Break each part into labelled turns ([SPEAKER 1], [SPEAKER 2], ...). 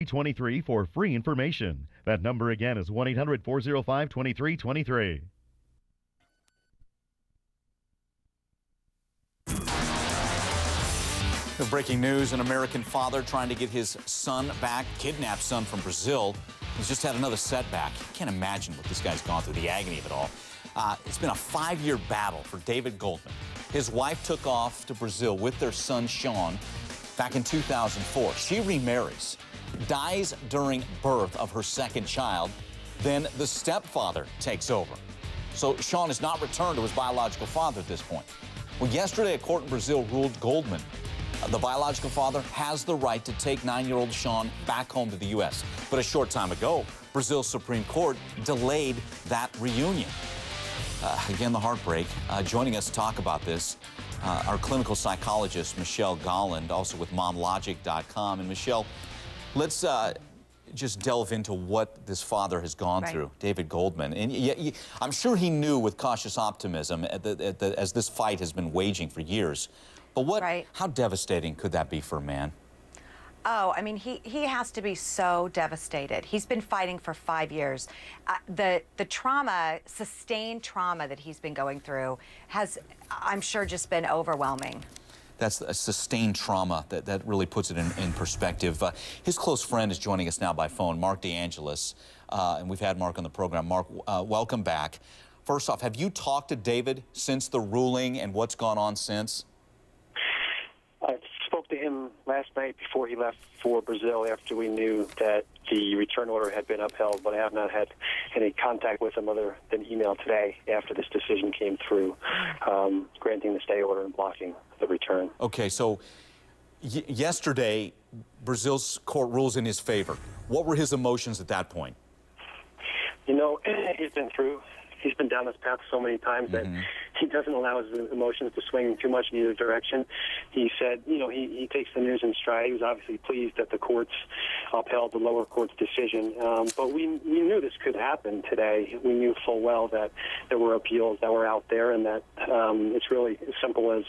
[SPEAKER 1] 23 for free information. That number again is 1-800-405-2323.
[SPEAKER 2] Breaking news, an American father trying to get his son back, kidnapped son from Brazil. He's just had another setback. You can't imagine what this guy's gone through, the agony of it all. It's been a 5-year battle for David Goldman. His wife took off to Brazil with their son, Sean, back in 2004. She remarries, dies during birth of her second child. Then the stepfather takes over. So Sean has not returned to his biological father at this point. Well, yesterday, a court in Brazil ruled Goldman, the biological father, has the right to take 9-year-old Sean back home to the U.S. But a short time ago, Brazil's Supreme Court delayed that reunion. Again, the heartbreak. Joining us to talk about this, our clinical psychologist, Michelle Golland, also with MomLogic.com. And Michelle, let's just delve into what this father has gone through, David Goldman. And I'm sure he knew with cautious optimism as this fight has been waging for years. But how devastating could that be for a man?
[SPEAKER 3] Oh, I mean, he has to be so devastated. He's been fighting for 5 years. The trauma, sustained trauma that he's been going through has, I'm sure, just been overwhelming.
[SPEAKER 2] That's a sustained trauma that really puts it in perspective. His close friend is joining us now by phone, Mark DeAngelis, and we've had Mark on the program. Mark, welcome back. First off, have you talked to David since the ruling and what's gone on since?
[SPEAKER 4] I spoke to him last night before he left for Brazil after we knew that the return order had been upheld, but I have not had any contact with him other than email today after this decision came through, granting the stay order and blocking the return.
[SPEAKER 2] Okay, so yesterday, Brazil's court rules in his favor. What were his emotions at that point?
[SPEAKER 4] You know, he's been down this path so many times that he doesn't allow his emotions to swing too much in either direction. He said, you know, he takes the news in stride. He was obviously pleased that the courts upheld the lower court's decision. But we knew this could happen today. We knew full well that there were appeals that were out there, and that it's really as simple as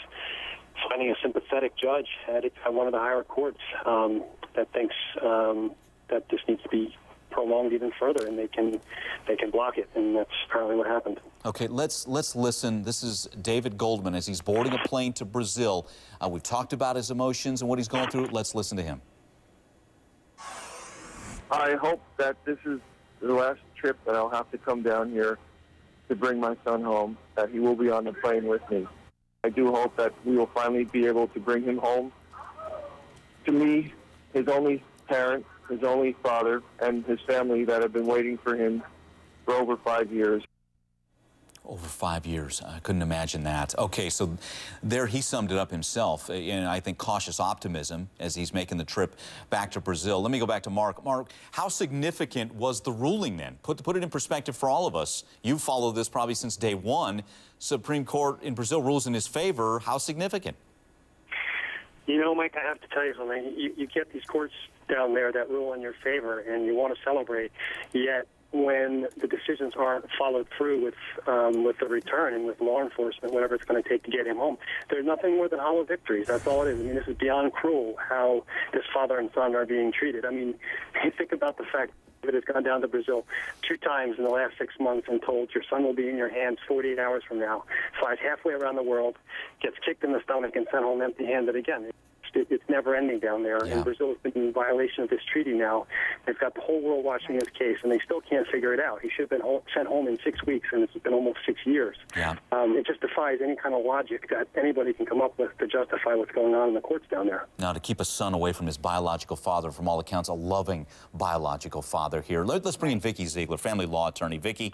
[SPEAKER 4] finding a sympathetic judge at one of the higher courts that thinks that this needs to be prolonged even further, and they can block it, and that's apparently what happened.
[SPEAKER 2] Okay, let's listen. This is David Goldman as he's boarding a plane to Brazil. We've talked about his emotions and what he's going through. Let's listen to him.
[SPEAKER 5] I hope that this is the last trip that I'll have to come down here to bring my son home, that he will be on the plane with me. I do hope that we will finally be able to bring him home to me, his only parent, his only father, and his family that have been waiting for him for over 5 years.
[SPEAKER 2] Over 5 years. I couldn't imagine that. Okay, so there he summed it up himself. And I think cautious optimism as he's making the trip back to Brazil. Let me go back to Mark. Mark, how significant was the ruling then? Put it in perspective for all of us. You've followed this probably since day one. Supreme Court in Brazil rules in his favor. How significant?
[SPEAKER 4] You know, Mike, I have to tell you something. You get these courts down there that rule in your favor, and you want to celebrate, yet when the decisions aren't followed through with the return and with law enforcement, whatever it's going to take to get him home, there's nothing more than hollow victories. That's all it is. I mean, this is beyond cruel how this father and son are being treated. I mean, think about the fact that has gone down to Brazil 2 times in the last 6 months and told your son will be in your hands 48 hours from now, flies halfway around the world, gets kicked in the stomach and sent home empty-handed again. It's never ending down there, and Brazil has been in violation of this treaty now. They've got the whole world watching his case, and they still can't figure it out. He should have been sent home in 6 weeks, and it's been almost 6 years. It just defies any kind of logic that anybody can come up with to justify what's going on in the courts down there.
[SPEAKER 2] Now, to keep a son away from his biological father, from all accounts, a loving biological father here. Let's bring in Vikki Ziegler, family law attorney. Vikki,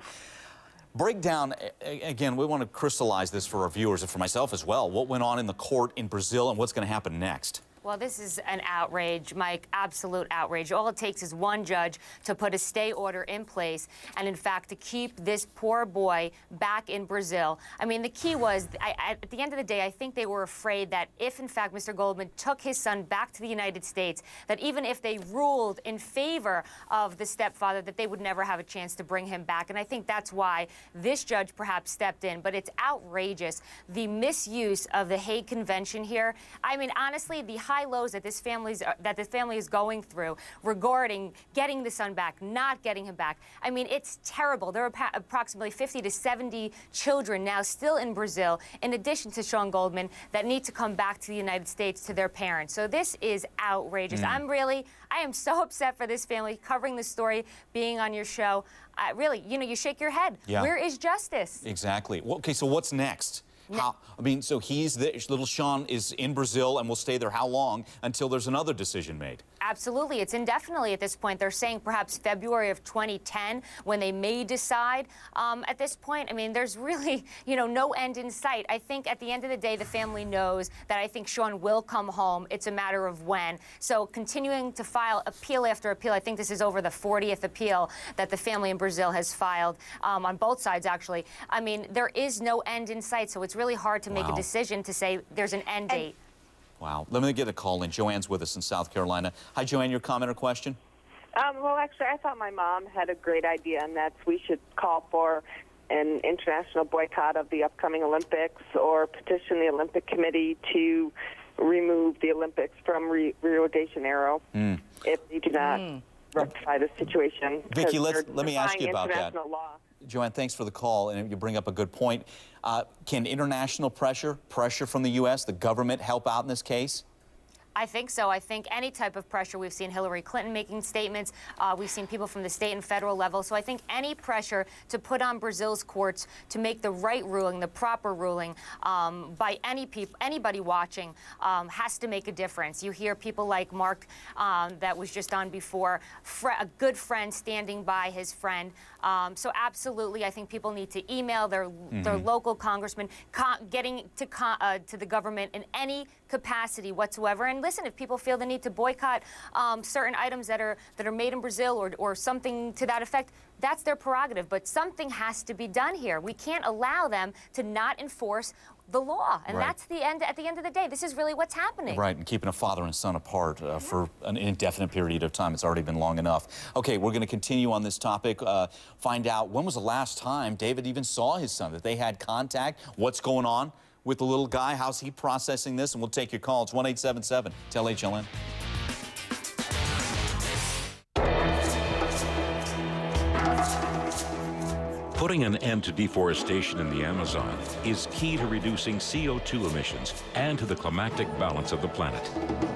[SPEAKER 2] break down, again, we want to crystallize this for our viewers and for myself as well. What went on in the court in Brazil and what's going to happen next?
[SPEAKER 6] Well, this is an outrage, Mike, absolute outrage. All it takes is one judge to put a stay order in place and, in fact, to keep this poor boy back in Brazil. I mean, the key was, at the end of the day, I think they were afraid that if, in fact, Mr. Goldman took his son back to the United States, that even if they ruled in favor of the stepfather, that they would never have a chance to bring him back. And I think that's why this judge perhaps stepped in. But it's outrageous, the misuse of the Hague Convention here. I mean, honestly, the high lows that this family is going through regarding getting the son back, not getting him back. I mean, it's terrible. There are approximately 50 to 70 children now still in Brazil, in addition to Sean Goldman, that need to come back to the United States to their parents. So this is outrageous. I am so upset for this family, covering this story, being on your show. Really, you know, you shake your head.
[SPEAKER 2] Yeah.
[SPEAKER 6] Where is justice?
[SPEAKER 2] Exactly. Well, okay, so what's next? So little Sean is in Brazil and will stay there how long until there's another decision made?
[SPEAKER 6] Absolutely. It's indefinitely at this point. They're saying perhaps February of 2010 when they may decide. At this point, I mean, there's really, you know, no end in sight. I think at the end of the day, the family knows that I think Sean will come home. It's a matter of when. So continuing to file appeal after appeal, I think this is over the 40th appeal that the family in Brazil has filed, on both sides, actually. I mean, there is no end in sight, so it's really hard to make a decision to say there's an end date.
[SPEAKER 2] Wow. Let me get a call in. Joanne's with us in South Carolina. Hi, Joanne. Your comment or question?
[SPEAKER 7] Well, actually, I thought my mom had a great idea, and that's we should call for an international boycott of the upcoming Olympics or petition the Olympic Committee to remove the Olympics from Rio de Janeiro if they do not rectify the situation.
[SPEAKER 2] Vikki, let me ask you about that.
[SPEAKER 7] Law.
[SPEAKER 2] Joanne, thanks for the call, and you bring up a good point. Can international pressure from the U.S., the government, help out in this case?
[SPEAKER 6] I think so. I think any type of pressure. We've seen Hillary Clinton making statements. We've seen people from the state and federal level. So I think any pressure to put on Brazil's courts to make the right ruling, the proper ruling, by anybody watching, has to make a difference. You hear people like Mark, that was just on before, a good friend standing by his friend. So absolutely, I think people need to email their local congressman, getting to the government in any capacity whatsoever. And listen, if people feel the need to boycott certain items that are made in Brazil or something to that effect, that's their prerogative. But something has to be done here. We can't allow them to not enforce the law. And that's the end. At the end of the day, this is really what's happening. Right,
[SPEAKER 2] and keeping a father and son apart for an indefinite period of time. It's already been long enough. Okay, we're going to continue on this topic. Find out when was the last time David even saw his son, that they had contact, what's going on with the little guy, how's he processing this, and we'll take your call. It's 1-877-TEL-HLN.
[SPEAKER 8] Putting an end to deforestation in the Amazon is key to reducing CO2 emissions and to the climactic balance of the planet.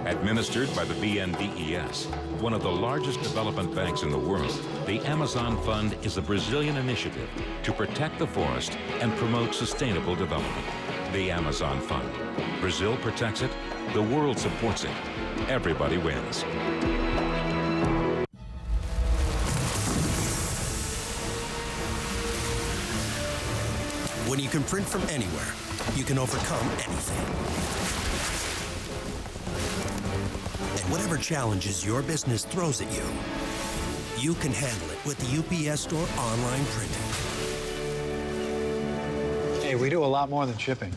[SPEAKER 8] Administered by the BNDES, one of the largest development banks in the world, the Amazon Fund is a Brazilian initiative to protect the forest and promote sustainable development. The Amazon Fund. Brazil protects it, the world supports it. Everybody wins.
[SPEAKER 9] When you can print from anywhere, you can overcome anything. And whatever challenges your business throws at you, you can handle it with the UPS Store online printing.
[SPEAKER 10] Hey, we do a lot more than shipping.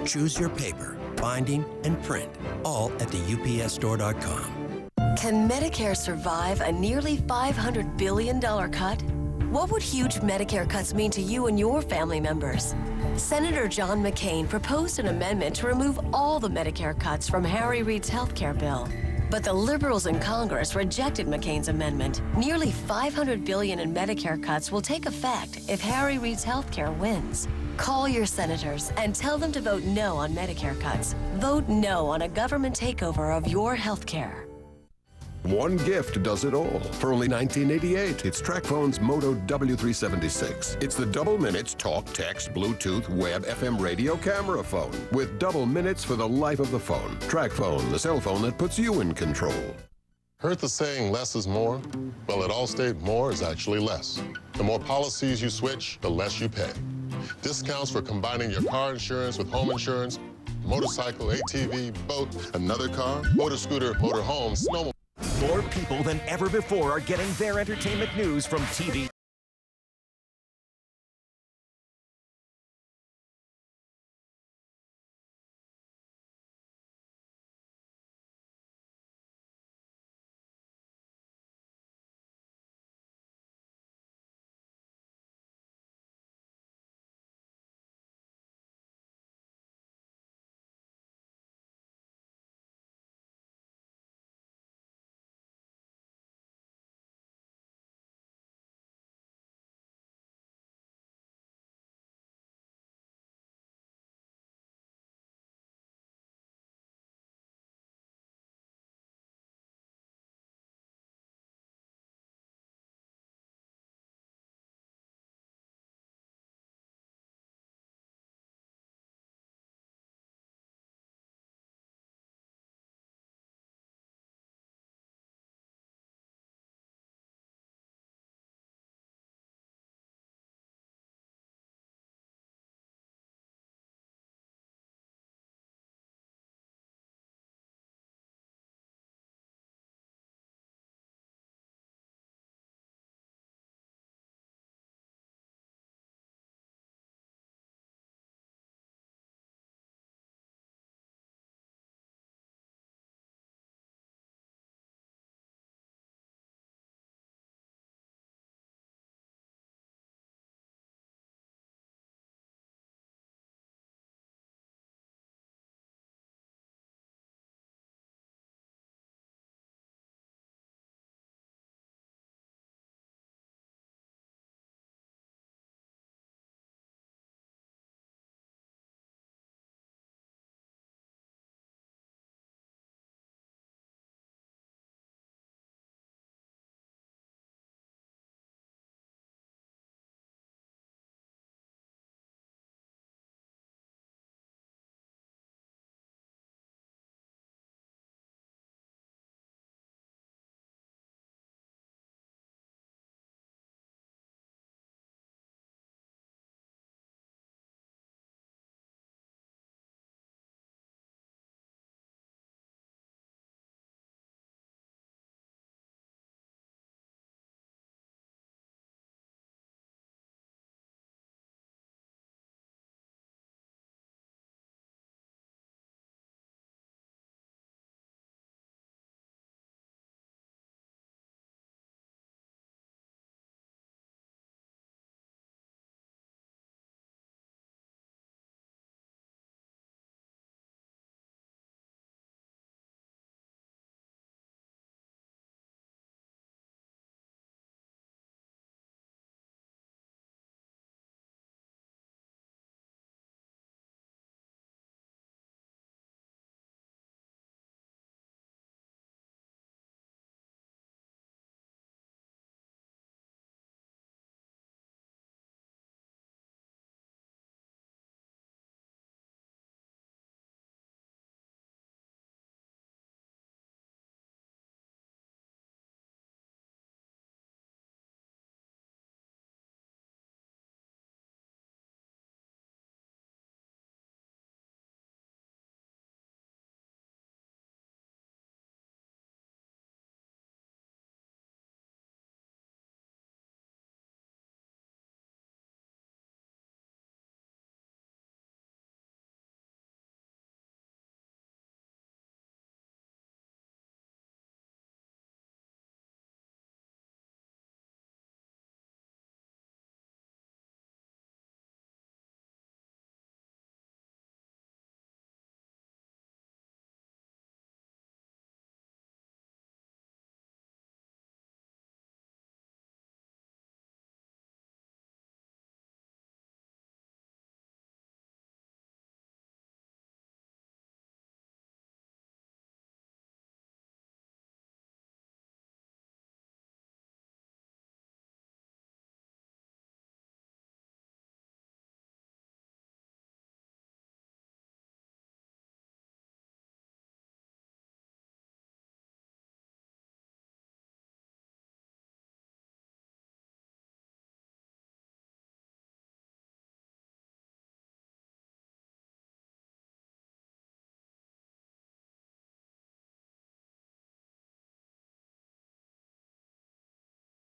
[SPEAKER 9] Choose your paper, binding, and print, all at the UPSstore.com.
[SPEAKER 11] Can Medicare survive a nearly $500 billion cut? What would huge Medicare cuts mean to you and your family members? Senator John McCain proposed an amendment to remove all the Medicare cuts from Harry Reid's health care bill. But the liberals in Congress rejected McCain's amendment. Nearly $500 billion in Medicare cuts will take effect if Harry Reid's health care wins. Call your senators and tell them to vote no on Medicare cuts. Vote no on a government takeover of your health care.
[SPEAKER 12] One gift does it all. For only $19.88, it's TracFone's Moto W376. It's the double minutes talk, text, Bluetooth, web, FM radio camera phone. With double minutes for the life of the phone. TracFone, the cell phone that puts you in control.
[SPEAKER 13] Heard the saying, less is more? Well, at Allstate, more is actually less. The more policies you switch, the less you pay. Discounts for combining your car insurance with home insurance, motorcycle, ATV, boat, another car, motor scooter, motor home, snowmobile.
[SPEAKER 14] More people than ever before are getting their entertainment news from TV.